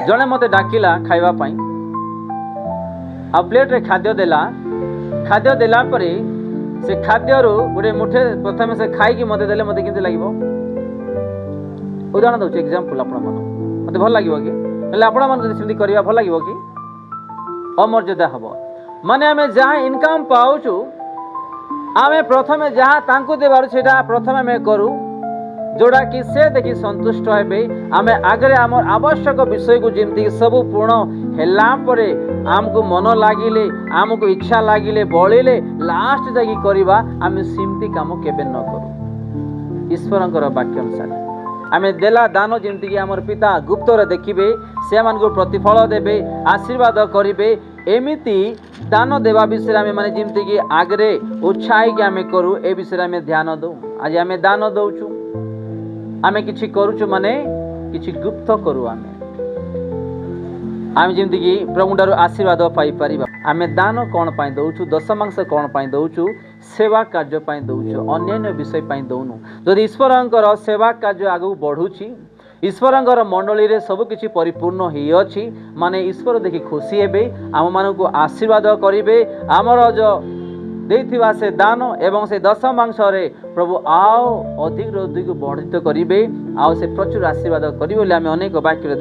जड़े मत डाकिला खावाई आ प्लेट रे खाद्य देला परे से खाद्य गोटे मुठे प्रथम से खाई मत देले मत केमती लगे उदाहरण दूसरी एग्जांपल आपण मत भल लगे कि आपण मन करवा भल लगे कि अमर्यादा हम माने आम जहाँ इनकम पाऊँ आमे प्रथमे जहाँ तांकु देबार सेटा प्रथमे आम करूँ जोड़ा कि से देखी संतुष्ट हेबे आमे आगरे आमर आवश्यक विषय को जमती सब पूर्ण हैला परे आमको मन लागिले आमको इच्छा लागिले बळिले लास्ट जाकी करबा आमे सिमती काम केबे न करू। ईश्वरंकर वाक्य अनुसार आमे देला दान जमती कि आमर पिता गुप्तर देखिबे से मान को प्रतिफल देबे आशीर्वाद करिबे एमिति दान देवा विषय आमे माने जमती कि आगरे उत्साही कि आमे करू ए विषय आमे ध्यान दो। आज आमे दान दउछु आमे किछि करूछु माने किछि गुप्त करू आमे जेमति कि प्रभुडार आशीर्वाद पाई परिबा। आमे दान कोन पाई दउछु दशमांश कोन पाई दउछु सेवा कार्य पाई दउछु अन्य विषय पाई दउनु। जदि ईश्वरंकर सेवा कार्य आगु बढ़ुछि ईश्वरंकर मंडली रे सब किछि परिपूर्ण ही अछि माने ईश्वर देखि खुशी हेबे आम मानकु आशीर्वाद करिवे हमर जो देथिबा से दान एवं से दशमांश रे प्रभु आओ अधिक अधिक वर्धित करिवे आओ से प्रचुर आशीर्वाद करिवे बोली आमे अनेक वाक्य